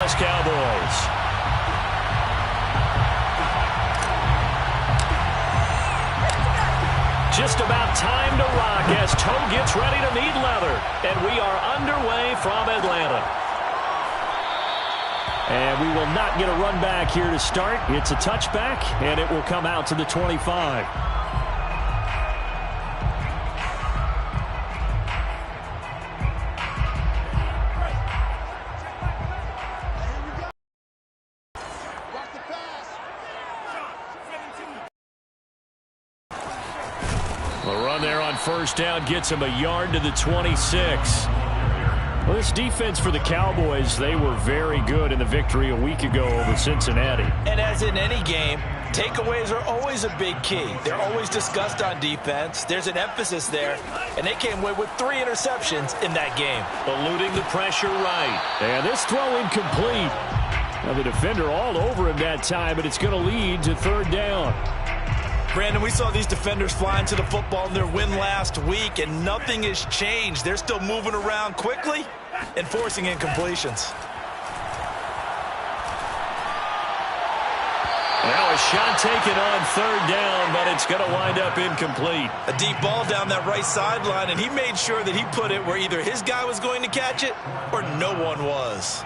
Dallas Cowboys. Just about time to rock as toe gets ready to meet leather. And we are underway from Atlanta. And we will not get a run back here to start. It's a touchback, and it will come out to the 25. A run there on first down gets him a yard to the 26. Well, this defense for the Cowboys, they were very good in the victory a week ago over Cincinnati. And as in any game, takeaways are always a big key. They're always discussed on defense. There's an emphasis there, and they came away with 3 interceptions in that game. Eluding the pressure right. And this throw incomplete. Now the defender all over him that time, but it's going to lead to third down. Brandon, we saw these defenders flying to the football in their win last week, and nothing has changed. They're still moving around quickly and forcing incompletions. Now a shot taken on third down, but it's going to wind up incomplete. A deep ball down that right sideline, and he made sure that he put it where either his guy was going to catch it or no one was.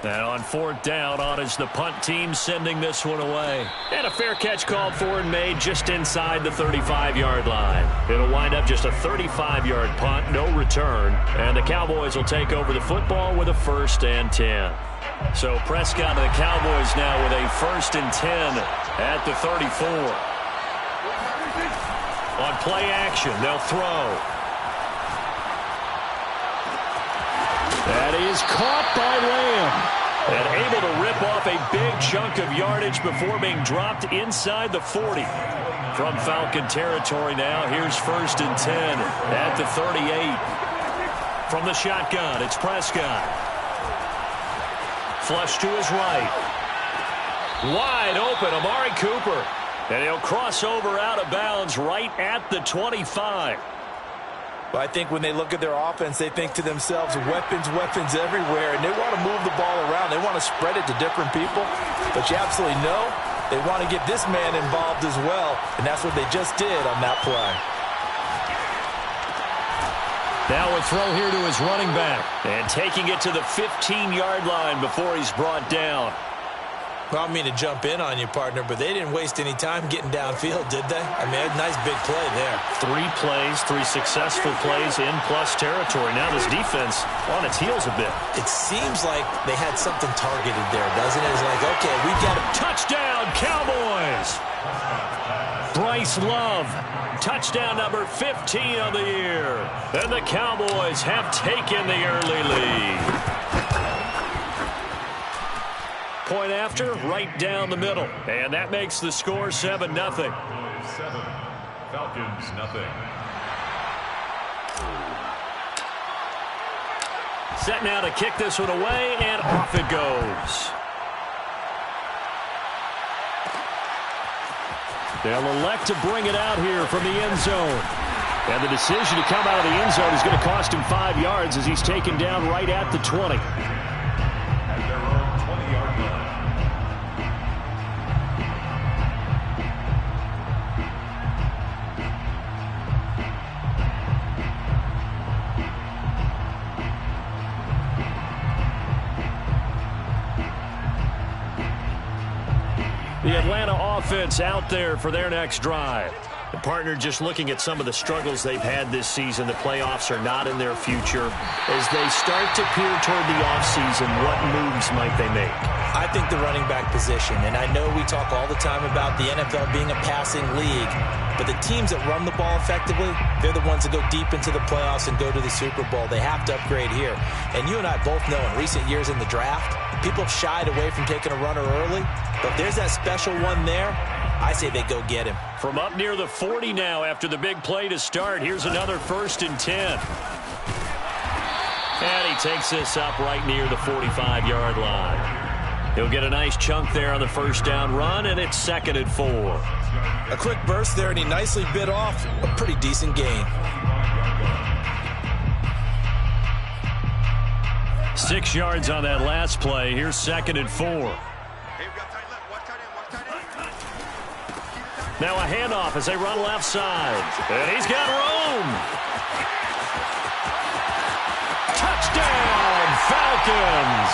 And on fourth down, on is the punt team sending this one away. And a fair catch called for and made just inside the 35-yard line. It'll wind up just a 35-yard punt, no return. And the Cowboys will take over the football with a 1st and 10. So Prescott and the Cowboys now with a 1st and 10 at the 34. On play action, they'll throw. That is caught by Lamb. And able to rip off a big chunk of yardage before being dropped inside the 40. From Falcon territory now, here's 1st and 10 at the 38. From the shotgun, it's Prescott. Flush to his right. Wide open, Amari Cooper. And he'll cross over out of bounds right at the 25. But I think when they look at their offense, they think to themselves, weapons, weapons everywhere, and they want to move the ball around. They want to spread it to different people. But you absolutely know they want to get this man involved as well, and that's what they just did on that play. Now a throw here to his running back, and taking it to the 15-yard line before he's brought down. Well, I don't mean to jump in on you, partner, but they didn't waste any time getting downfield, did they? I mean, a nice big play there. 3 plays, 3 successful plays in plus territory. Now this defense on its heels a bit. It seems like they had something targeted there, doesn't it? It's like, okay, we've got a touchdown, Cowboys! Bryce Love, touchdown number 15 of the year. And the Cowboys have taken the early lead. Point after, right down the middle. And that makes the score 7-0. 7, Falcons, nothing. Set now to kick this one away, and off it goes. They'll elect to bring it out here from the end zone. And the decision to come out of the end zone is going to cost him 5 yards as he's taken down right at the 20. The Atlanta offense out there for their next drive. The partner just looking at some of the struggles they've had this season. The playoffs are not in their future. As they start to peer toward the offseason, what moves might they make? I think the running back position, and I know we talk all the time about the NFL being a passing league, but the teams that run the ball effectively, they're the ones that go deep into the playoffs and go to the Super Bowl. They have to upgrade here. And you and I both know in recent years in the draft, people have shied away from taking a runner early, but if there's that special one there, I say they go get him. From up near the 40 now after the big play to start, here's another 1st and 10. And he takes this up right near the 45-yard line. He'll get a nice chunk there on the first down run, and it's 2nd and 4. A quick burst there, and he nicely bit off a pretty decent gain. 6 yards on that last play. Here's 2nd and 4. Now a handoff as they run left side. And he's got room. Touchdown, Falcons.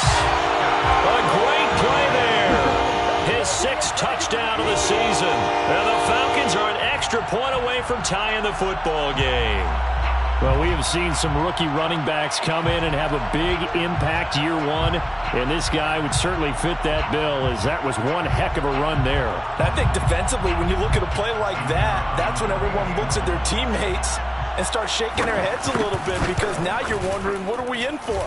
A great play there. His 6th touchdown of the season. And the Falcons are an extra point away from tying the football game. Well, we have seen some rookie running backs come in and have a big impact year one, and this guy would certainly fit that bill, as that was one heck of a run there. I think defensively, when you look at a play like that, that's when everyone looks at their teammates and starts shaking their heads a little bit, because now you're wondering, what are we in for?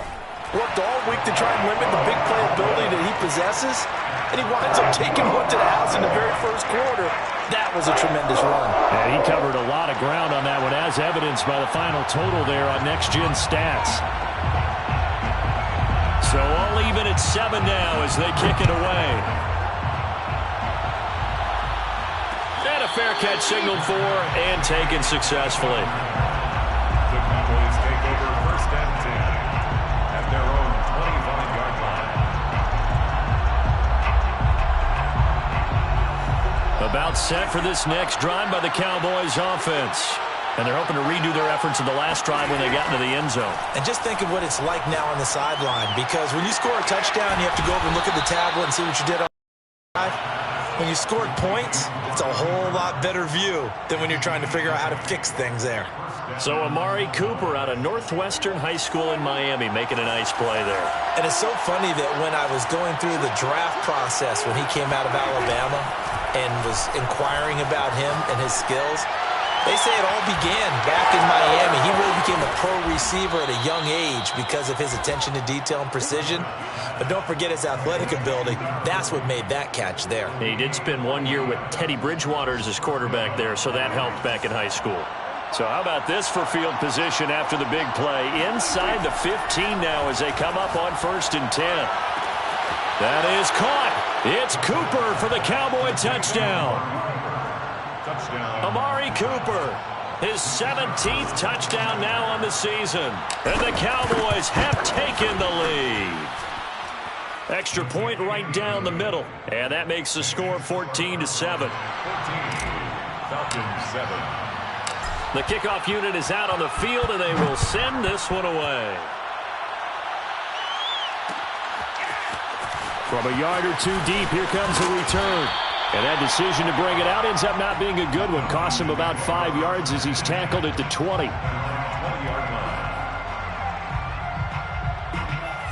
Worked all week to try and limit the big play ability that he possesses, and he winds up taking one to the house in the very first quarter. That was a tremendous run. And he covered a lot of ground on that one, as evidenced by the final total there on Next Gen Stats. So all even at 7 now as they kick it away. And a fair catch signaled for and taken successfully. The Cowboys take over 1st and 10 at their own 25-yard line. About set for this next drive by the Cowboys offense. And they're hoping to redo their efforts in the last drive when they got into the end zone. And just think of what it's like now on the sideline, because when you score a touchdown, you have to go over and look at the tablet and see what you did on the drive. When you scored points, it's a whole lot better view than when you're trying to figure out how to fix things there. So Amari Cooper out of Northwestern High School in Miami making a nice play there. And it's so funny that when I was going through the draft process when he came out of Alabama and was inquiring about him and his skills, they say it all began back in Miami. He really became a pro receiver at a young age because of his attention to detail and precision. But don't forget his athletic ability. That's what made that catch there. He did spend 1 year with Teddy Bridgewater as his quarterback there, so that helped back in high school. So how about this for field position after the big play? Inside the 15 now as they come up on 1st and 10. That is caught. It's Cooper for the Cowboy touchdown. Amari Cooper, his 17th touchdown now on the season. And the Cowboys have taken the lead. Extra point right down the middle. And that makes the score 14-7. 14, Falcons 7. The kickoff unit is out on the field, and they will send this one away. From a yard or two deep, here comes the return. And that decision to bring it out ends up not being a good one. Costs him about 5 yards as he's tackled at the 20. 20-yard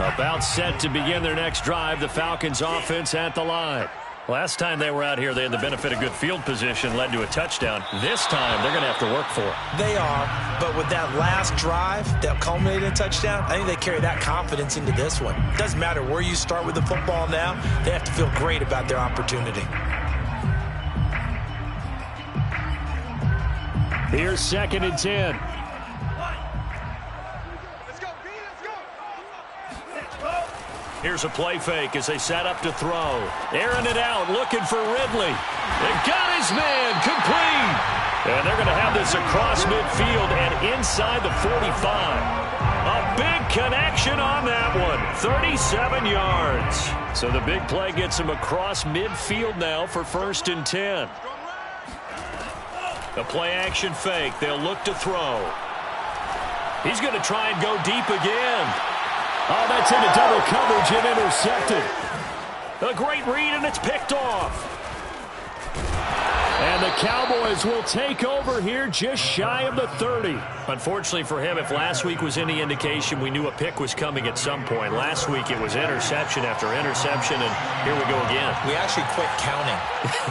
line. About set to begin their next drive, the Falcons offense at the line. Last time they were out here, they had the benefit of good field position, led to a touchdown. This time, they're going to have to work for it. They are, but with that last drive that culminated in a touchdown, I think they carry that confidence into this one. Doesn't matter where you start with the football now, they have to feel great about their opportunity. Here's 2nd and 10. Here's a play fake as they set up to throw. Airing it out, looking for Ridley. They got his man, complete. And they're going to have this across midfield and inside the 45. A big connection on that one, 37 yards. So the big play gets him across midfield now for 1st and 10. A play action fake. They'll look to throw. He's going to try and go deep again. Oh, that's into double coverage and intercepted. A great read, and it's picked off. And the Cowboys will take over here just shy of the 30. Unfortunately for him, if last week was any indication, we knew a pick was coming at some point. Last week it was interception after interception, and here we go again. We actually quit counting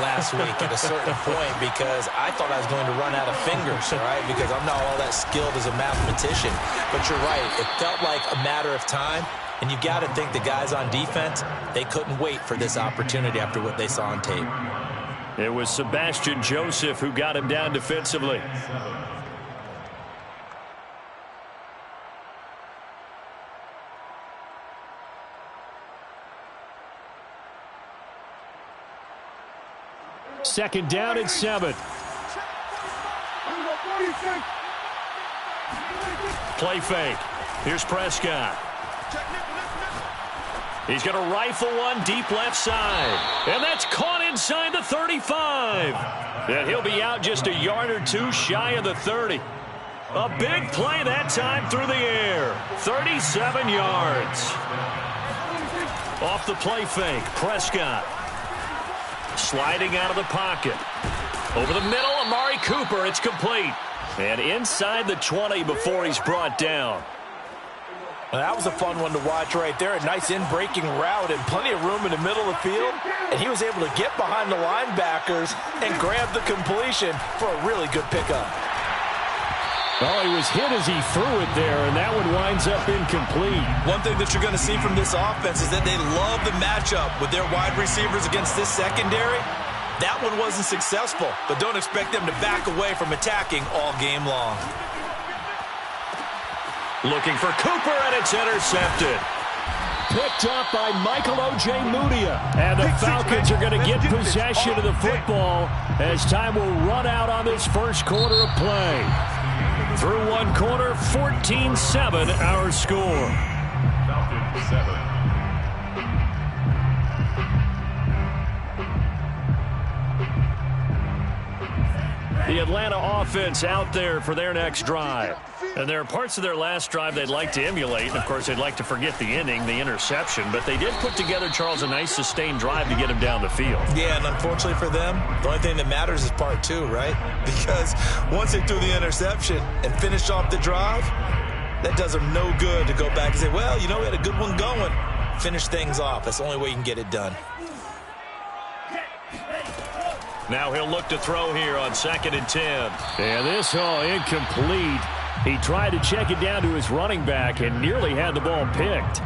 last week at a certain point because I thought I was going to run out of fingers, right? Because I'm not all that skilled as a mathematician. But you're right. It felt like a matter of time. And you got to think the guys on defense, they couldn't wait for this opportunity after what they saw on tape. It was Sebastian Joseph who got him down defensively. Second down and 7. Play fake. Here's Prescott. He's going to rifle one deep left side. And that's caught inside the 35. And he'll be out just a yard or two shy of the 30. A big play that time through the air. 37 yards. Off the play fake, Prescott. Sliding out of the pocket. Over the middle, Amari Cooper. It's complete. And inside the 20 before he's brought down. Well, that was a fun one to watch right there. A nice in-breaking route and plenty of room in the middle of the field. And he was able to get behind the linebackers and grab the completion for a really good pickup. Oh, he was hit as he threw it there, and that one winds up incomplete. One thing that you're going to see from this offense is that they love the matchup with their wide receivers against this secondary. That one wasn't successful, but don't expect them to back away from attacking all game long. Looking for Cooper, and it's intercepted. Picked up by Michael O.J. Mudia. And the Falcons are going to get possession of the football as time will run out on this first quarter of play. Through one quarter, 14-7 our score. Falcons 7. The Atlanta offense out there for their next drive. And there are parts of their last drive they'd like to emulate. And, of course, they'd like to forget the inning, the interception. But they did put together, Charles, a nice sustained drive to get him down the field. Yeah, and unfortunately for them, the only thing that matters is part two, right? Because once they threw the interception and finished off the drive, that does them no good to go back and say, well, you know, we had a good one going. Finish things off. That's the only way you can get it done. Now he'll look to throw here on 2nd and 10. And this incomplete. He tried to check it down to his running back and nearly had the ball picked.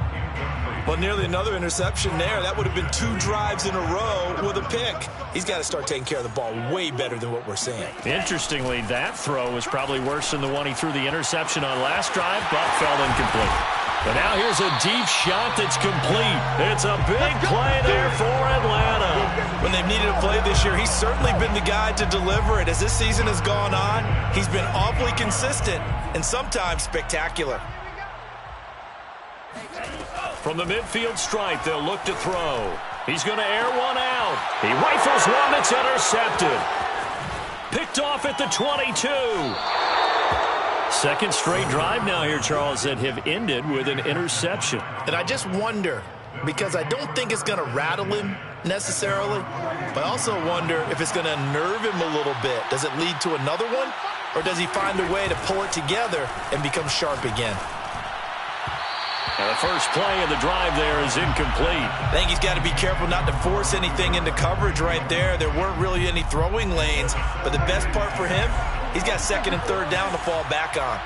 Well, nearly another interception there. That would have been 2 drives in a row with a pick. He's got to start taking care of the ball way better than what we're seeing. Interestingly, that throw was probably worse than the one he threw the interception on last drive, but fell incomplete. But now here's a deep shot that's complete. It's a big play there for Atlanta. When they've needed a play this year, he's certainly been the guy to deliver it. As this season has gone on, he's been awfully consistent and sometimes spectacular. From the midfield stripe, they'll look to throw. He's going to air one out. He rifles one that's intercepted. Picked off at the 22. Second straight drive now here, Charles, that have ended with an interception. And I just wonder, because I don't think it's going to rattle him necessarily, but I also wonder if it's going to nerve him a little bit. Does it lead to another one, or does he find a way to pull it together and become sharp again? And the first play of the drive there is incomplete. I think he's got to be careful not to force anything into coverage right there. There weren't really any throwing lanes, but the best part for him, he's got 2nd and 3rd down to fall back on.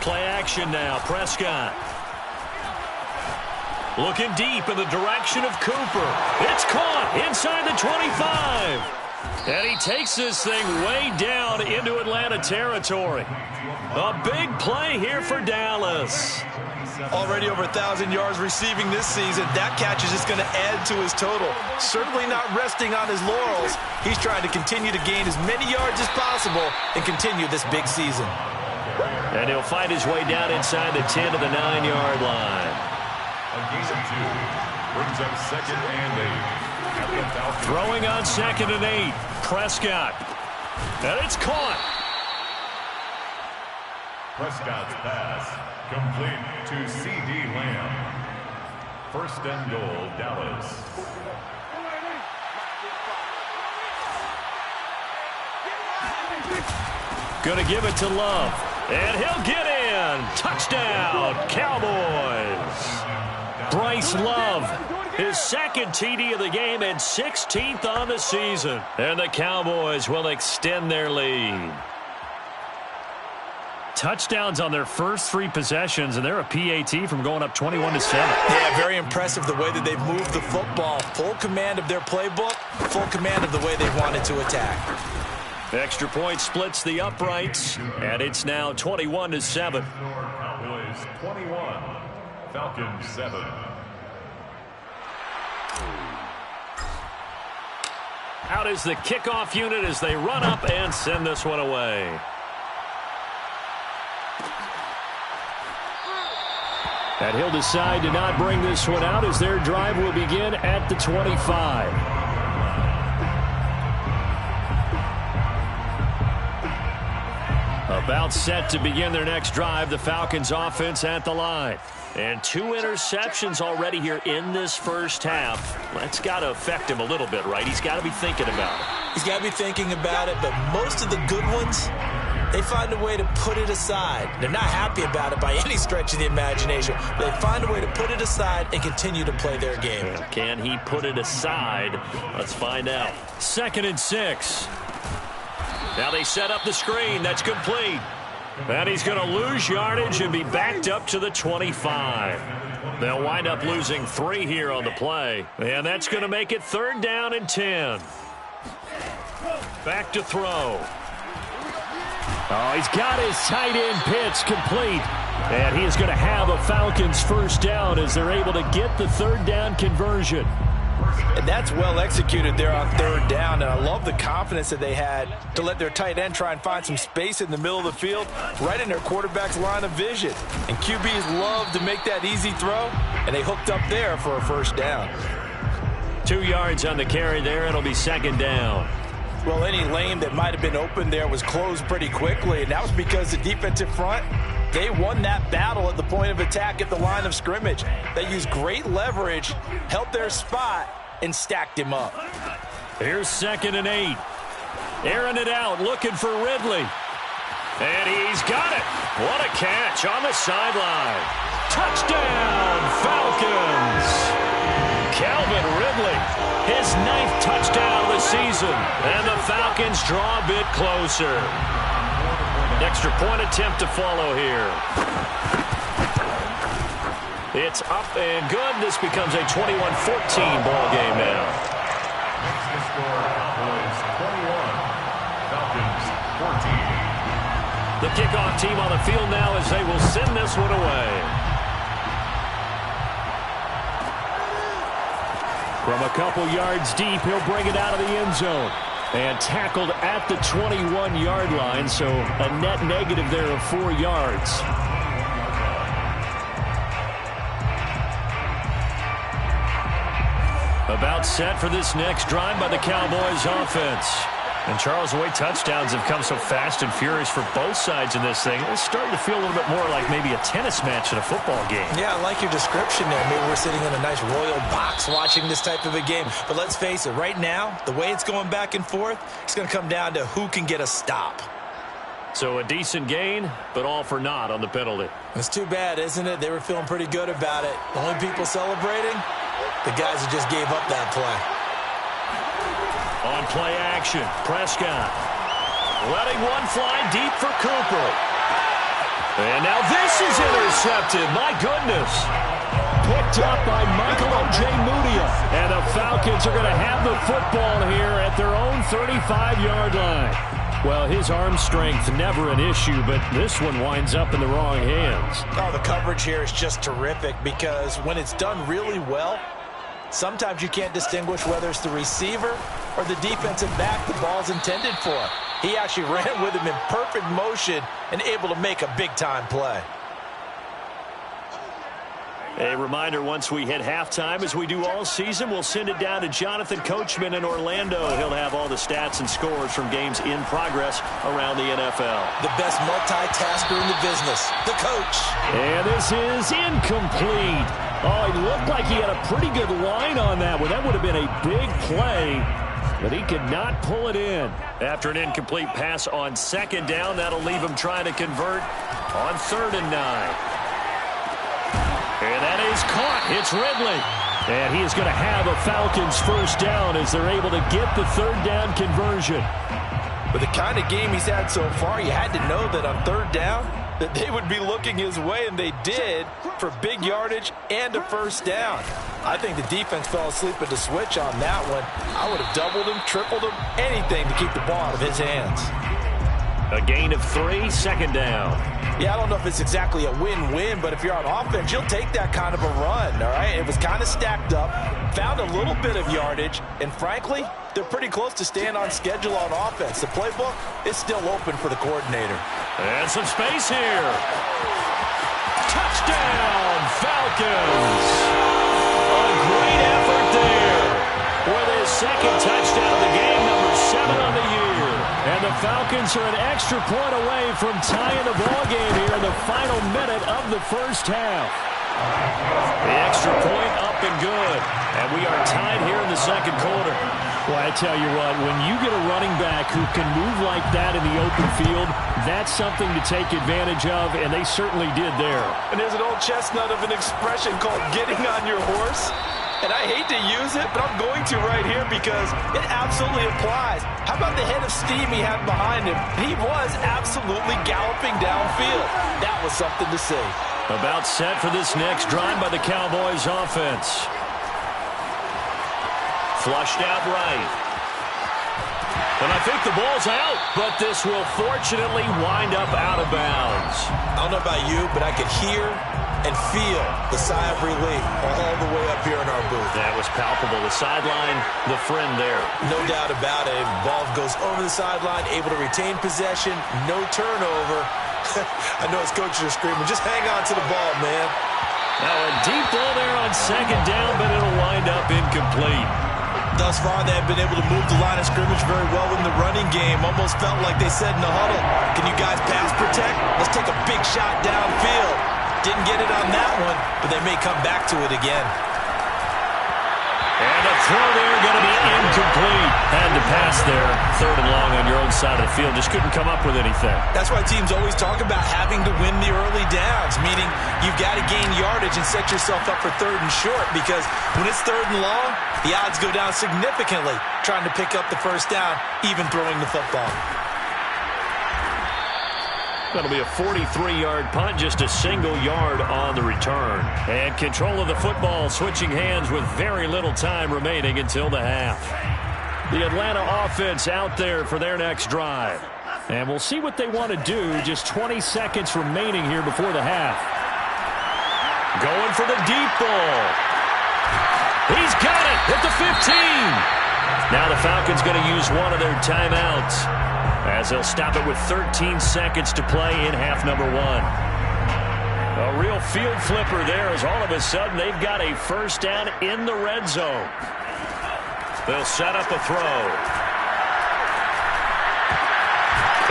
Play action now, Prescott. Looking deep in the direction of Cooper. It's caught inside the 25. And he takes this thing way down into Atlanta territory. A big play here for Dallas. Already over 1,000 yards receiving this season. That catch is just going to add to his total. Certainly not resting on his laurels. He's trying to continue to gain as many yards as possible and continue this big season. And he'll find his way down inside the 10 to the 9-yard line. A gain of 2 brings up 2nd and 8. Throwing on 2nd and 8. Prescott. And it's caught. Prescott's pass complete to C.D. Lamb. 1st and goal, Dallas. Going to give it to Love. And he'll get in. Touchdown, Cowboys. Bryce Love, his 2nd TD of the game and 16th on the season. And the Cowboys will extend their lead. Touchdowns on their first 3 possessions, and they're a PAT from going up 21-7. Yeah, very impressive the way that they've moved the football. Full command of their playbook, full command of the way they wanted to attack. Extra point splits the uprights, and it's now 21-7. Cowboys 21, Falcons 7. Out is the kickoff unit as they run up and send this one away. And he'll decide to not bring this one out as their drive will begin at the 25. About set to begin their next drive, the Falcons offense at the line. And 2 interceptions already here in this first half. That's got to affect him a little bit, right? He's got to be thinking about it. He's got to be thinking about it, but most of the good ones, they find a way to put it aside. They're not happy about it by any stretch of the imagination. They find a way to put it aside and continue to play their game. Can he put it aside? Let's find out. 2nd and 6. Now they set up the screen. That's complete. And he's going to lose yardage and be backed up to the 25. They'll wind up losing 3 here on the play. And that's going to make it 3rd down and 10. Back to throw. Oh, he's got his tight end pitch complete. And he is going to have a Falcons first down as they're able to get the 3rd down conversion. And that's well executed there on 3rd down. And I love the confidence that they had to let their tight end try and find some space in the middle of the field, right in their quarterback's line of vision. And QBs love to make that easy throw, and they hooked up there for a first down. 2 yards on the carry there. It'll be 2nd down. Well, any lane that might have been open there was closed pretty quickly, and that was because the defensive front, they won that battle at the point of attack at the line of scrimmage. They used great leverage, held their spot, and stacked him up. Here's 2nd and 8. Airing it out, looking for Ridley. And he's got it. What a catch on the sideline. Touchdown, Falcons. Calvin Ridley, his 9th touchdown of the season. And the Falcons draw a bit closer. Extra point attempt to follow here. It's up and good. This becomes a 21-14 ball game now. Makes the score Cowboys 21, Falcons 14. The kickoff team on the field now as they will send this one away. From a couple yards deep, he'll bring it out of the end zone. And tackled at the 21-yard line, so a net negative there of 4 yards. About set for this next drive by the Cowboys offense. And Charles, the way touchdowns have come so fast and furious for both sides in this thing, it's starting to feel a little bit more like maybe a tennis match in a football game. Yeah, I like your description there. Maybe we're sitting in a nice royal box watching this type of a game. But let's face it, right now, the way it's going back and forth, it's going to come down to who can get a stop. So a decent gain, but all for naught on the penalty. It's too bad, isn't it? They were feeling pretty good about it. The only people celebrating, the guys who just gave up that play. On play action, Prescott letting one fly deep for Cooper. And now this is intercepted. My goodness. Picked up by Michael Ojemudia. And the Falcons are going to have the football here at their own 35-yard line. Well, his arm strength never an issue, but this one winds up in the wrong hands. Oh, the coverage here is just terrific because when it's done really well, sometimes you can't distinguish whether it's the receiver or the defensive back the ball's intended for. He actually ran with him in perfect motion and able to make a big-time play. A reminder, once we hit halftime, as we do all season, we'll send it down to Jonathan Coachman in Orlando. He'll have all the stats and scores from games in progress around the NFL. The best multitasker in the business, the coach. And this is incomplete. Oh, it looked like he had a pretty good line on that one. That would have been a big play, but he could not pull it in. After an incomplete pass on 2nd down, that'll leave him trying to convert on 3rd and 9. And that is caught. It's Ridley. And he is going to have a Falcons first down as they're able to get the 3rd down conversion. With the kind of game he's had so far, you had to know that on 3rd down that they would be looking his way, and they did, for big yardage and a first down. I think the defense fell asleep at the switch on that one. I would have doubled him, tripled him, anything to keep the ball out of his hands. A gain of 3, 2nd down. Yeah, I don't know if it's exactly a win-win, but if you're on offense, you'll take that kind of a run, all right? It was kind of stacked up, found a little bit of yardage, and frankly, they're pretty close to staying on schedule on offense. The playbook is still open for the coordinator. And some space here. Touchdown, Falcons. A great effort there with his second touchdown of the game, number 7 on the year. And the Falcons are an extra point away from tying the ball game here in the final minute of the first half. The extra point up and good. And we are tied here in the second quarter. Well, I tell you what, when you get a running back who can move like that in the open field, that's something to take advantage of, and they certainly did there. And there's an old chestnut of an expression called getting on your horse. And I hate to use it, but I'm going to right here because it absolutely applies. How about the head of steam he had behind him? He was absolutely galloping downfield. That was something to see. About set for this next drive by the Cowboys offense. Flushed out right. And I think the ball's out, but this will fortunately wind up out of bounds. I don't know about you, but I could hear and feel the sigh of relief all the way up here in our booth. That was palpable. The sideline, the friend there. No doubt about it. Ball goes over the sideline, able to retain possession, no turnover. I know his coaches are screaming, just hang on to the ball, man. Now a deep ball there on second down, but it'll wind up incomplete. Thus far, they have been able to move the line of scrimmage very well in the running game. Almost felt like they said in the huddle, can you guys pass protect? Let's take a big shot downfield. Didn't get it on that one, but they may come back to it again. And a throw there going to be incomplete. Had to pass there. 3rd and long on your own side of the field. Just couldn't come up with anything. That's why teams always talk about having to win the early downs, meaning you've got to gain yardage and set yourself up for 3rd and short, because when it's 3rd and long, the odds go down significantly trying to pick up the first down, even throwing the football. That'll be a 43-yard punt, just a single yard on the return. And control of the football switching hands with very little time remaining until the half. The Atlanta offense out there for their next drive. And we'll see what they want to do. Just 20 seconds remaining here before the half. Going for the deep ball. He's got it at the 15. Now the Falcons going to use one of their timeouts, as they'll stop it with 13 seconds to play in half number 1. A real field flipper there, as all of a sudden they've got a first down in the red zone. They'll set up a throw.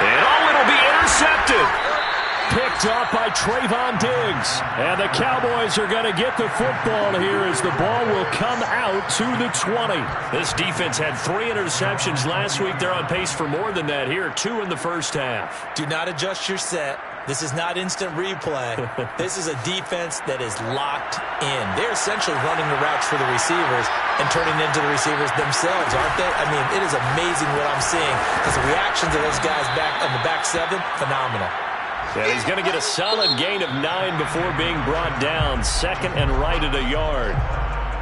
And it'll be intercepted. Picked up by Trayvon Diggs. And the Cowboys are going to get the football here as the ball will come out to the 20. This defense had 3 interceptions last week. They're on pace for more than that here. 2 in the first half. Do not adjust your set. This is not instant replay. This is a defense that is locked in. They're essentially running the routes for the receivers and turning into the receivers themselves, aren't they? I mean, it is amazing what I'm seeing, because the reactions of those guys back on the back 7, phenomenal. Yeah, he's going to get a solid gain of 9 before being brought down. 2nd and right at a yard.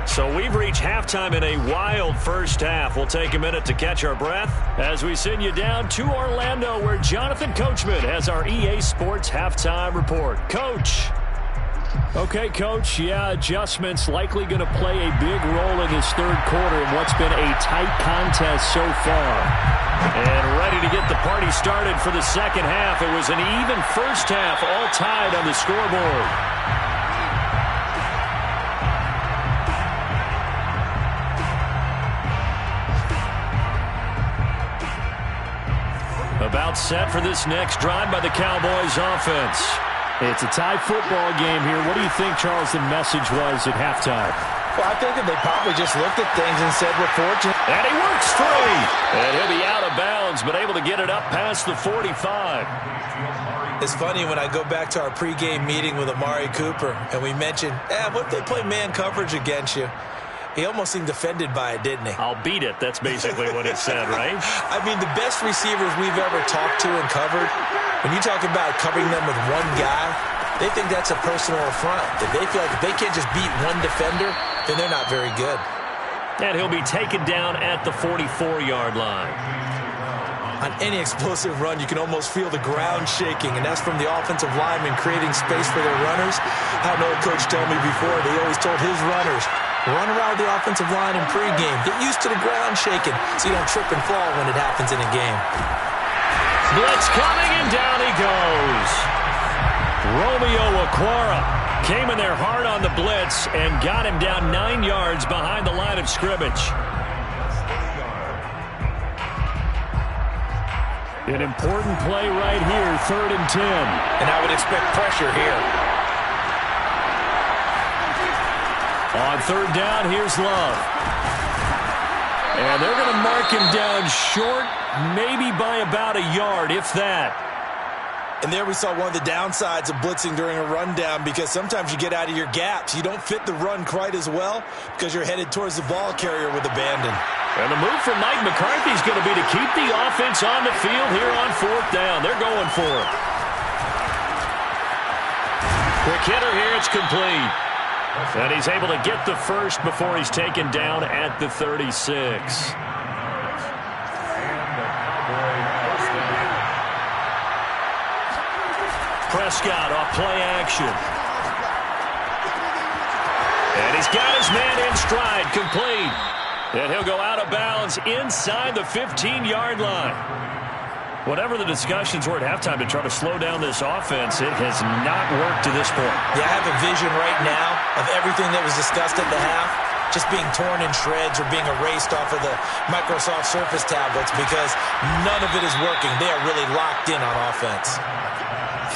So we've reached halftime in a wild first half. We'll take a minute to catch our breath as we send you down to Orlando, where Jonathan Coachman has our EA Sports halftime report. Coach. Okay, Coach, yeah, adjustments likely going to play a big role in this 3rd quarter in what's been a tight contest so far. And ready to get the party started for the second half. It was an even first half, all tied on the scoreboard. About set for this next drive by the Cowboys offense. It's a tie football game here. What do you think, Charles, the message was at halftime? Well, I think that they probably just looked at things and said, we're fortunate. And he works free. And he'll be out of bounds, but able to get it up past the 45. It's funny when I go back to our pregame meeting with Amari Cooper, and we mentioned, what if they play man coverage against you? He almost seemed offended by it, didn't he? I'll beat it. That's basically what he said, right? I mean, the best receivers we've ever talked to and covered, when you talk about covering them with one guy, they think that's a personal affront. If they feel like if they can't just beat one defender, then they're not very good. And he'll be taken down at the 44-yard line. On any explosive run, you can almost feel the ground shaking, and that's from the offensive linemen creating space for their runners. I had an old coach tell me before, they always told his runners, run around the offensive line in pregame. Get used to the ground shaking so you don't trip and fall when it happens in a game. Blitz coming, and down he goes. Romeo Okwara came in there hard on the blitz and got him down 9 yards behind the line of scrimmage. An important play right here, 3rd and 10. And I would expect pressure here. On 3rd down, here's Love. And they're going to mark him down short, maybe by about a yard, if that. And there we saw one of the downsides of blitzing during a rundown, because sometimes you get out of your gaps. You don't fit the run quite as well because you're headed towards the ball carrier with abandon. And the move from Mike McCarthy is going to be to keep the offense on the field here on 4th down. They're going for it. Quick hitter here. It's complete. And he's able to get the first before he's taken down at the 36. Prescott off play action. And he's got his man in stride, complete. And he'll go out of bounds inside the 15-yard line. Whatever the discussions were at halftime to try to slow down this offense, it has not worked to this point. Yeah, I have a vision right now of everything that was discussed at the half just being torn in shreds or being erased off of the Microsoft Surface tablets, because none of it is working. They are really locked in on offense.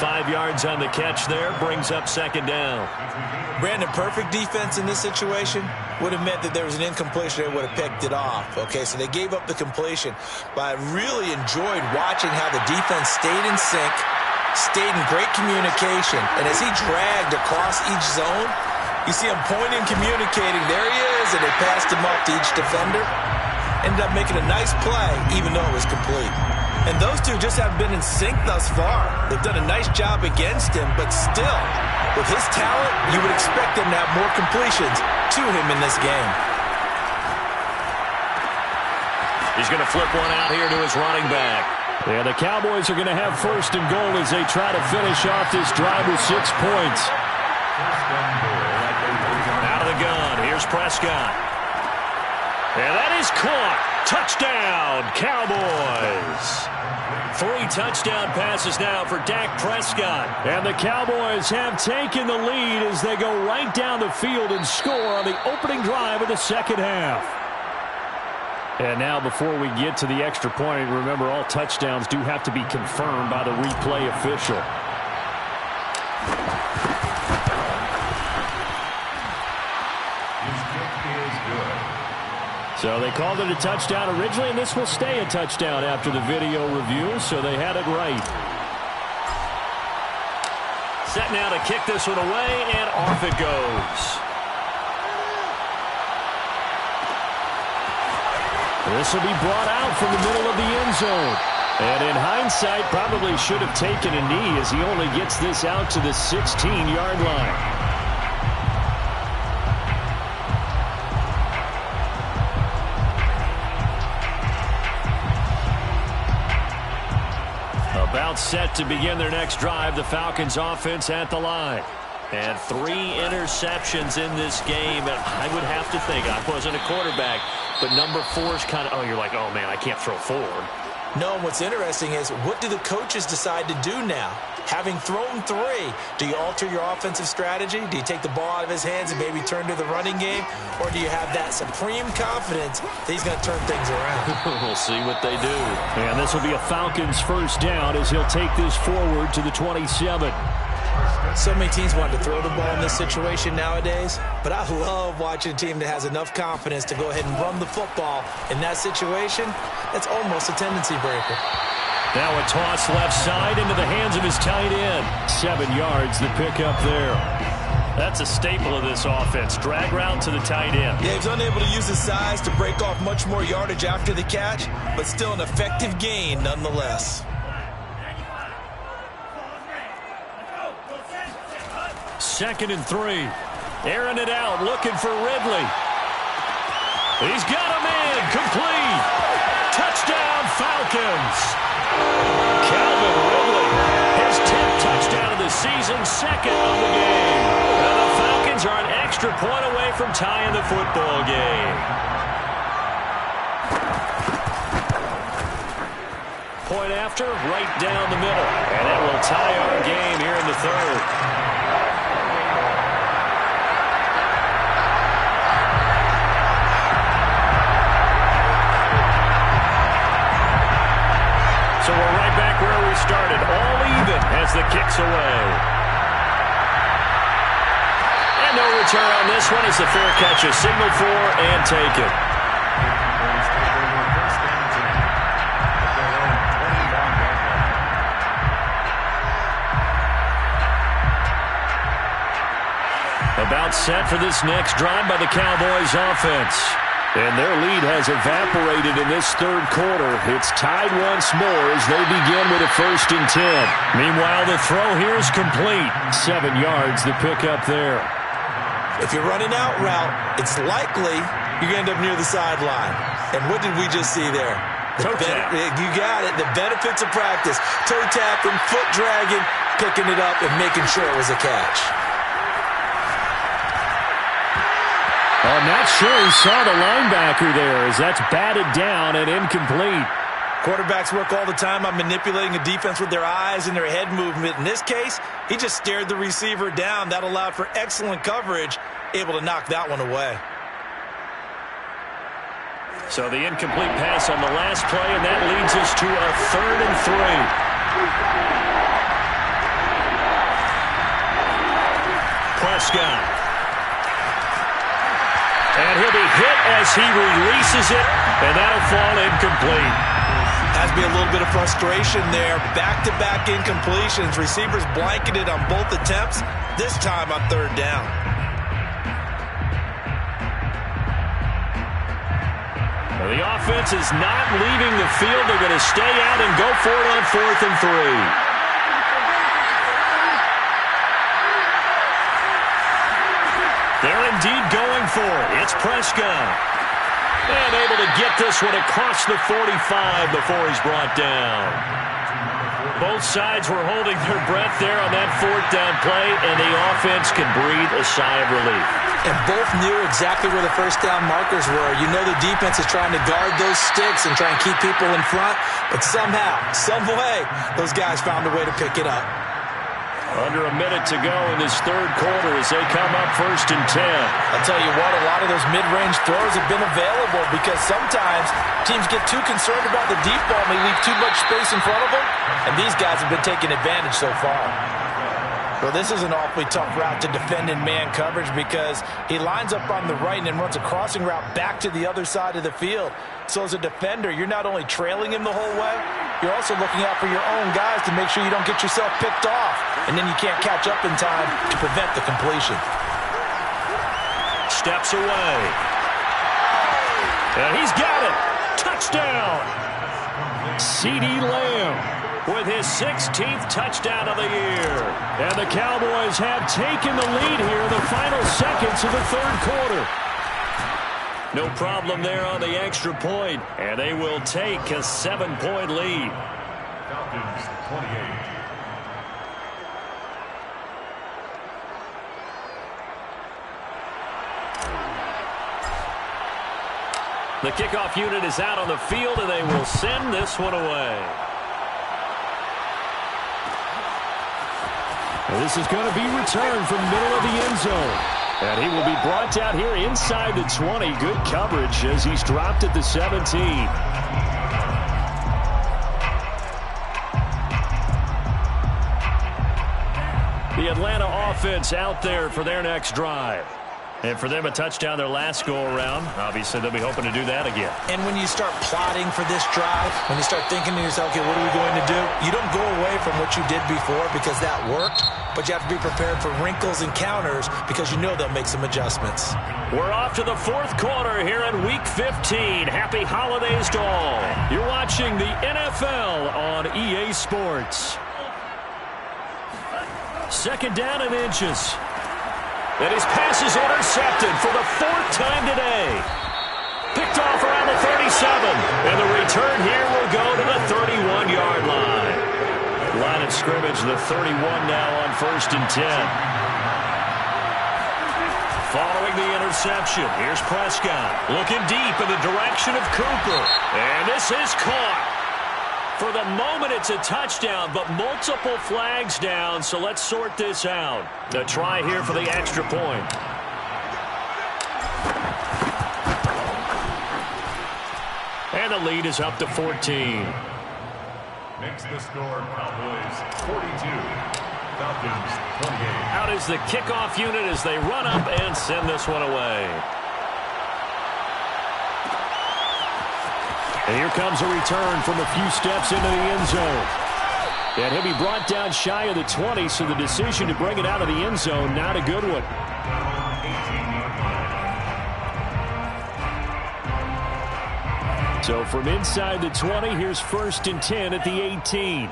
5 yards on the catch there, brings up 2nd down. Brandon, perfect defense in this situation would have meant that there was an incompletion. They would have picked it off. Okay, so they gave up the completion. But I really enjoyed watching how the defense stayed in sync, stayed in great communication. And as he dragged across each zone, you see him pointing, communicating. There he is, and they passed him off to each defender. Ended up making a nice play, even though it was complete. And those two just haven't been in sync thus far. They've done a nice job against him, but still, with his talent, you would expect him to have more completions to him in this game. He's going to flip one out here to his running back. Yeah, the Cowboys are going to have 1st and goal as they try to finish off this drive with 6 points. Out of the gun, here's Prescott. And that is caught. Touchdown, Cowboys. 3 touchdown passes now for Dak Prescott. And the Cowboys have taken the lead as they go right down the field and score on the opening drive of the 2nd half. And now before we get to the extra point, remember all touchdowns do have to be confirmed by the replay official. So they called it a touchdown originally, and this will stay a touchdown after the video review, so they had it right. Set now to kick this one away, and off it goes. This will be brought out from the middle of the end zone. And in hindsight, probably should have taken a knee as he only gets this out to the 16-yard line. About set to begin their next drive, the Falcons offense at the line. And 3 interceptions in this game. And I would have to think, I wasn't a quarterback, but number 4 is kind of, oh, you're like, oh, man, I can't throw 4. No, and what's interesting is, what do the coaches decide to do now? Having thrown 3, do you alter your offensive strategy? Do you take the ball out of his hands and maybe turn to the running game? Or do you have that supreme confidence that he's going to turn things around? We'll see what they do. And this will be a Falcons 1st down as he'll take this forward to the 27. So many teams want to throw the ball in this situation nowadays, but I love watching a team that has enough confidence to go ahead and run the football in that situation. That's almost a tendency breaker. Now a toss left side into the hands of his tight end. 7 yards, the pickup there. That's a staple of this offense. Drag route to the tight end. Yeah, he's unable to use his size to break off much more yardage after the catch, but still an effective gain nonetheless. 2nd and 3. Airing it out, looking for Ridley. He's got him in. Complete. Touchdown, Falcons. Calvin Ridley, his 10th touchdown of the season, second of the game. And the Falcons are an extra point away from tying the football game. Point after, right down the middle. And that will tie our game here in the third. So we're right back where we started, all even as the kick's away. And no return on this one as the fair catch is signaled for and taken. About set for this next drive by the Cowboys offense. And their lead has evaporated in this third quarter. It's tied once more as they begin with a 1st and 10. Meanwhile, the throw here is complete. 7 yards, the pickup there. If you're running out route, it's likely you're going to end up near the sideline. And what did we just see there? Toe tap. You got it. The benefits of practice. Toe tapping, foot dragging, picking it up, and making sure it was a catch. I'm not sure he saw the linebacker there as that's batted down and incomplete. Quarterbacks work all the time on manipulating a defense with their eyes and their head movement. In this case, he just stared the receiver down. That allowed for excellent coverage, able to knock that one away. So the incomplete pass on the last play, and that leads us to a 3rd and 3. Prescott. And he'll be hit as he releases it, and that'll fall incomplete. Has to be a little bit of frustration there. Back-to-back incompletions. Receivers blanketed on both attempts, this time on 3rd down. Well, the offense is not leaving the field. They're going to stay out and go for it on 4th and 3. They're indeed going for it. It's Prescott. And able to get this one across the 45 before he's brought down. Both sides were holding their breath there on that 4th down play, and the offense can breathe a sigh of relief. And both knew exactly where the 1st down markers were. You know the defense is trying to guard those sticks and try and keep people in front, but somehow, some way, those guys found a way to pick it up. Under a minute to go in this third quarter as they come up 1st and 10. I'll tell you what, a lot of those mid-range throws have been available because sometimes teams get too concerned about the deep ball and they leave too much space in front of them, and these guys have been taking advantage so far. Well, this is an awfully tough route to defend in man coverage because he lines up on the right and then runs a crossing route back to the other side of the field. So as a defender, you're not only trailing him the whole way, you're also looking out for your own guys to make sure you don't get yourself picked off. And then you can't catch up in time to prevent the completion. Steps away. And he's got it. Touchdown. CeeDee Lamb with his 16th touchdown of the year. And the Cowboys have taken the lead here in the final seconds of the third quarter. No problem there on the extra point, and they will take a 7-point lead. Falcons 28. The kickoff unit is out on the field, and they will send this one away. Well, this is going to be returned from the middle of the end zone. And he will be brought down here inside the 20. Good coverage as he's dropped at the 17. The Atlanta offense out there for their next drive. And for them, a touchdown their last go-around. Obviously, they'll be hoping to do that again. And when you start plotting for this drive, when you start thinking to yourself, okay, what are we going to do? You don't go away from what you did before because that worked, but you have to be prepared for wrinkles and counters because you know they'll make some adjustments. We're off to the fourth quarter here in Week 15. Happy holidays to all. You're watching the NFL on EA Sports. Second down and inches. And his pass is intercepted for the 4th time today. Picked off around the 37. And the return here will go to the 31-yard line. Line of scrimmage, the 31 now on 1st and 10. Following the interception, here's Prescott. Looking deep in the direction of Cooper. And this is caught. For the moment, it's a touchdown, but multiple flags down, so let's sort this out. A try here for the extra point. And the lead is up to 14. Makes the score Cowboys 42, Falcons 28. Out is the kickoff unit as they run up and send this one away. And here comes a return from a few steps into the end zone. And he'll be brought down shy of the 20, so the decision to bring it out of the end zone, not a good one. So from inside the 20, here's 1st and 10 at the 18.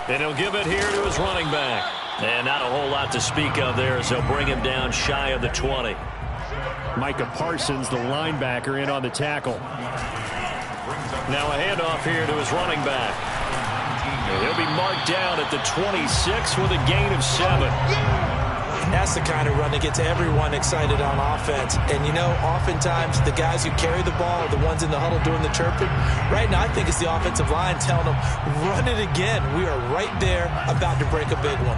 And he'll give it here to his running back. And not a whole lot to speak of there as they'll bring him down shy of the 20. Micah Parsons, the linebacker, in on the tackle. Now a handoff here to his running back. And he'll be marked down at the 26 with a gain of 7. That's the kind of run that gets everyone excited on offense. And, you know, oftentimes the guys who carry the ball are the ones in the huddle doing the chirping. Right now, I think it's the offensive line telling them, run it again. We are right there about to break a big one.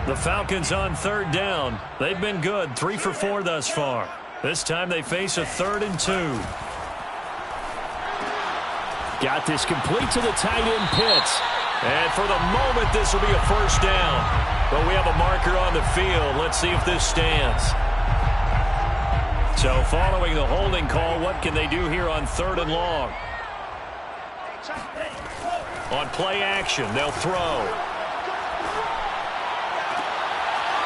The Falcons on 3rd down. They've been good, 3 for 4 thus far. This time they face a 3rd and 2. Got this complete to the tight end Pitts. And for the moment, this will be a 1st down. But we have a marker on the field. Let's see if this stands. So following the holding call, what can they do here on 3rd and long? On play action, they'll throw.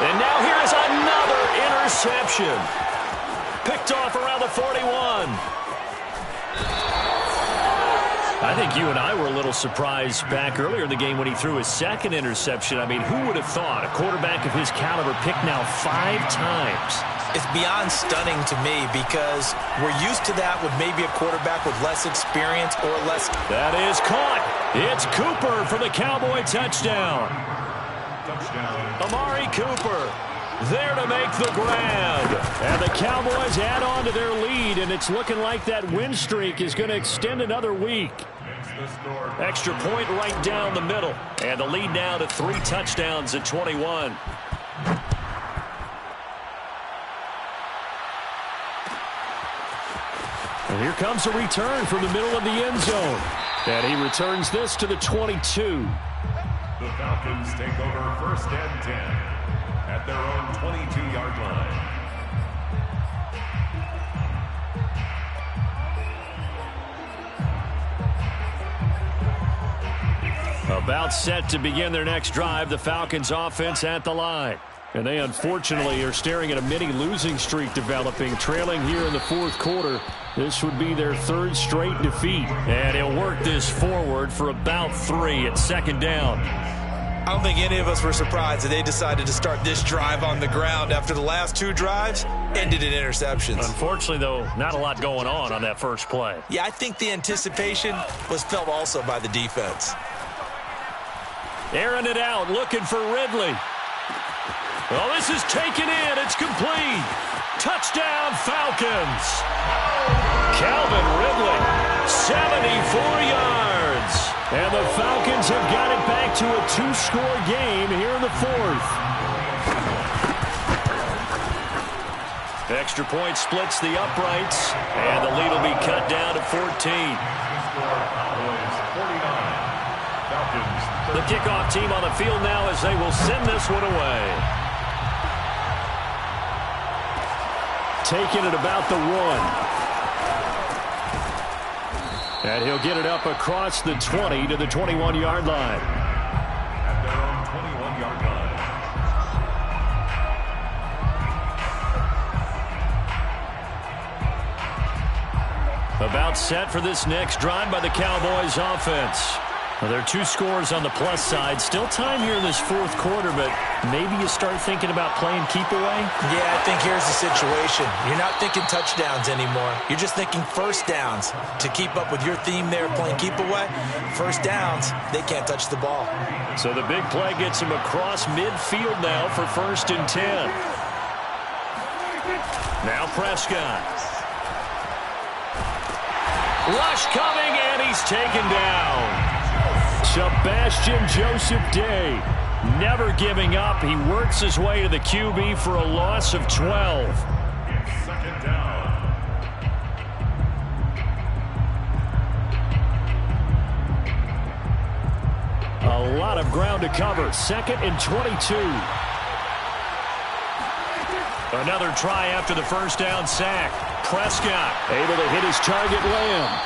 And now here is another interception. Picked off around the 41. I think you and I were a little surprised back earlier in the game when he threw his 2nd interception. I mean, who would have thought a quarterback of his caliber picked now 5 times? It's beyond stunning to me because we're used to that with maybe a quarterback with less experience or less. That is caught. It's Cooper for the Cowboy touchdown. Amari Cooper there to make the grab. And the Cowboys add on to their lead, and it's looking like that win streak is going to extend another week. Extra point right down the middle. And the lead now to 3 touchdowns at 21. And here comes a return from the middle of the end zone. And he returns this to the 22. The Falcons take over 1st and 10 at their own 22-yard line. About set to begin their next drive, the Falcons offense at the line. And they unfortunately are staring at a mini losing streak developing, trailing here in the 4th quarter. This would be their 3rd straight defeat. And he'll work this forward for about 3 at 2nd down. I don't think any of us were surprised that they decided to start this drive on the ground after the last 2 drives ended in interceptions. Unfortunately, though, not a lot going on that first play. Yeah, I think the anticipation was felt also by the defense. Airing it out, looking for Ridley. Well, this is taken in. It's complete. Touchdown, Falcons. Calvin Ridley, 74 yards. And the Falcons have got it back to a 2-score game here in the 4th. Extra point splits the uprights, and the lead will be cut down to 14. The kickoff team on the field now as they will send this one away. Taking it about the 1. And he'll get it up across the 20 to the 21-yard line. At their own 21-yard line. About set for this next drive by the Cowboys offense. Well, there are 2 scores on the plus side. Still time here in this fourth quarter, but maybe you start thinking about playing keep away? Yeah, I think here's the situation. You're not thinking touchdowns anymore. You're just thinking first downs. To keep up with your theme there playing keep away, first downs, they can't touch the ball. So the big play gets him across midfield now for 1st and 10. Now Prescott. Rush coming, and he's taken down. Sebastian Joseph Day never giving up. He works his way to the QB for a loss of 12. 2nd down. A lot of ground to cover. 2nd and 22. Another try after the first down sack. Prescott able to hit his target Lamb.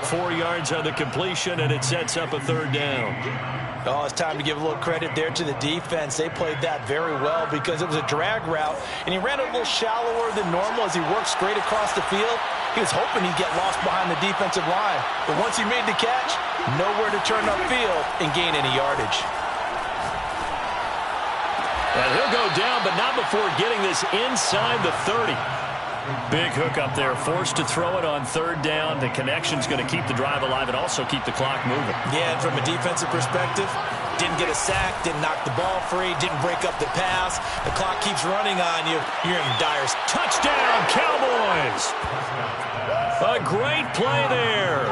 4 yards on the completion, and it sets up a 3rd down. Oh, it's time to give a little credit there to the defense. They played that very well because it was a drag route, and he ran a little shallower than normal as he worked straight across the field. He was hoping he'd get lost behind the defensive line, but once he made the catch, nowhere to turn upfield and gain any yardage. And he'll go down, but not before getting this inside the 30. Big hook up there, forced to throw it on 3rd down. The connection's going to keep the drive alive and also keep the clock moving. Yeah, and from a defensive perspective, didn't get a sack, didn't knock the ball free, didn't break up the pass. The clock keeps running on you. You're in dire. Touchdown, Cowboys! A great play there.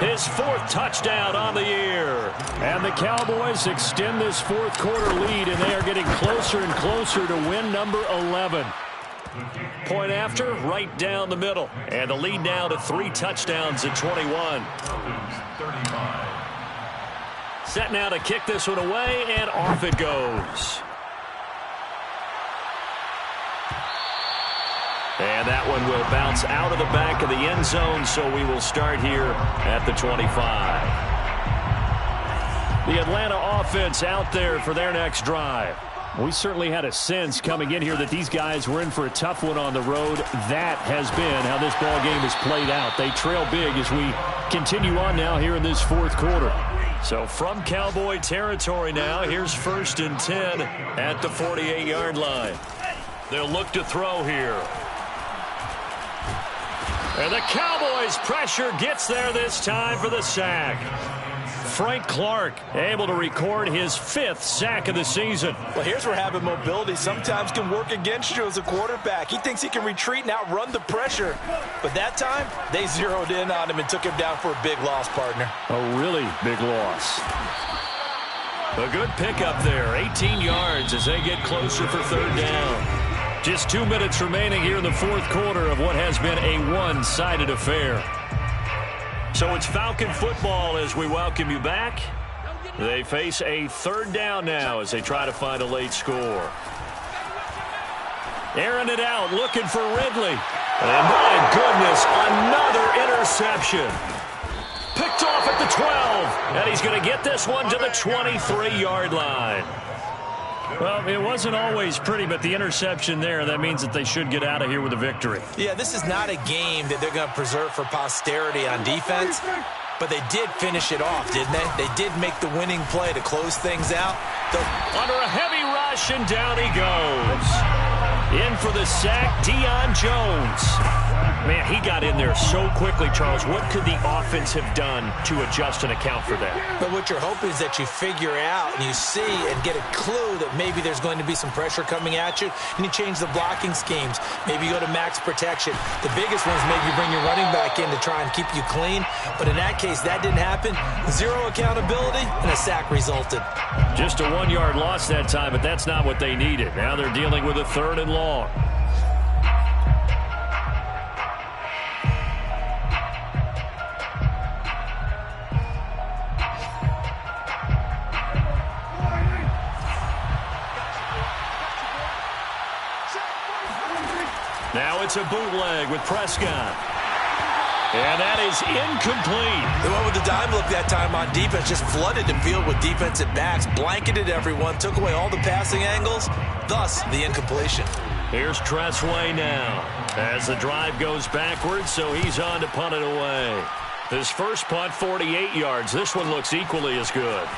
His 4th touchdown on the year. And the Cowboys extend this fourth quarter lead, and they are getting closer and closer to win number 11. Point after, right down the middle. And the lead now to 3 touchdowns at 21. Set now to kick this one away, and off it goes. And that one will bounce out of the back of the end zone, so we will start here at the 25. The Atlanta offense out there for their next drive. We certainly had a sense coming in here that these guys were in for a tough one on the road. That has been how this ball game has played out. They trail big as we continue on now here in this fourth quarter. So from Cowboy territory now, here's 1st and 10 at the 48-yard line. They'll look to throw here. And the Cowboys' pressure gets there this time for the sack. Frank Clark able to record his 5th sack of the season. Well, here's where having mobility sometimes can work against you as a quarterback. He thinks he can retreat and outrun the pressure. But that time, they zeroed in on him and took him down for a big loss, partner. A really big loss. A good pickup there. 18 yards as they get closer for 3rd down. Just 2 minutes remaining here in the fourth quarter of what has been a one-sided affair. So it's Falcon football as we welcome you back. They face a 3rd down now as they try to find a late score. Airing it out, looking for Ridley. And my goodness, another interception. Picked off at the 12, and he's going to get this one to the 23-yard line. Well, it wasn't always pretty, but the interception there, that means that they should get out of here with a victory. Yeah, this is not a game that they're going to preserve for posterity on defense, but they did finish it off, didn't they? They did make the winning play to close things out. Under a heavy rush, and down he goes. In for the sack, Deion Jones. Man, he got in there so quickly, Charles. What could the offense have done to adjust and account for that? But what you're hoping is that you figure out and you see and get a clue that maybe there's going to be some pressure coming at you, and you change the blocking schemes. Maybe you go to max protection. The biggest one is maybe you bring your running back in to try and keep you clean. But in that case, that didn't happen. Zero accountability, and a sack resulted. Just a 1-yard loss that time, but that's not what they needed. Now they're dealing with a 3rd and long. Now it's a bootleg with Prescott. And that is incomplete. The one with the dime look that time on defense just flooded the field with defensive backs, blanketed everyone, took away all the passing angles, thus the incompletion. Here's Tressway now as the drive goes backwards, so he's on to punt it away. His first punt, 48 yards. This one looks equally as good.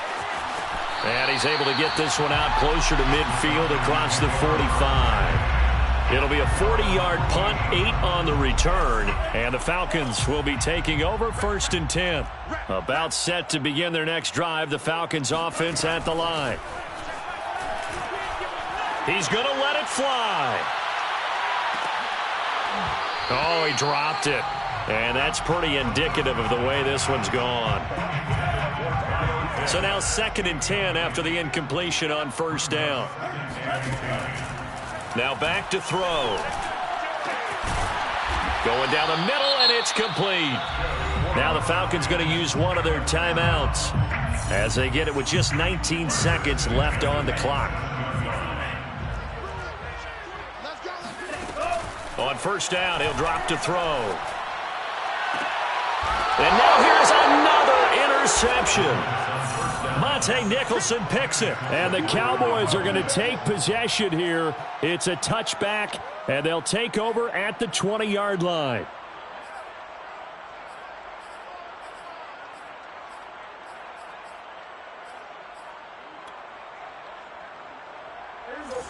And he's able to get this one out closer to midfield across the 45. It'll be a 40-yard punt, 8 on the return. And the Falcons will be taking over 1st and 10. About set to begin their next drive. The Falcons offense at the line. He's going to let it fly. Oh, he dropped it. And that's pretty indicative of the way this one's gone. So now 2nd and 10 after the incompletion on 1st down. Now back to throw. Going down the middle, and it's complete. Now the Falcons going to use one of their timeouts as they get it with just 19 seconds left on the clock. On 1st down, he'll drop to throw. And now here's another interception. Monte Nicholson picks it. And the Cowboys are going to take possession here. It's a touchback, and they'll take over at the 20-yard line.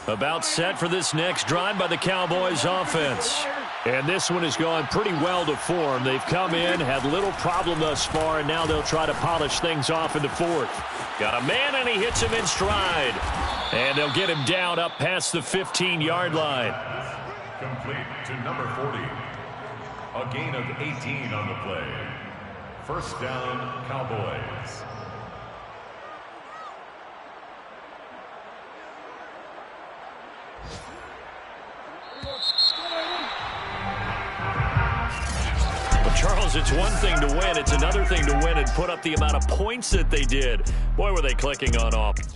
About set for this next drive by the Cowboys offense. And this one has gone pretty well to form. They've come in, had little problem thus far, and now they'll try to polish things off in the 4th. Got a man, and he hits him in stride. And they'll get him down up past the 15-yard line. Complete to number 40. A gain of 18 on the play. 1st down, Cowboys. Charles, it's one thing to win. It's another thing to win and put up the amount of points that they did. Boy, were they clicking on offense.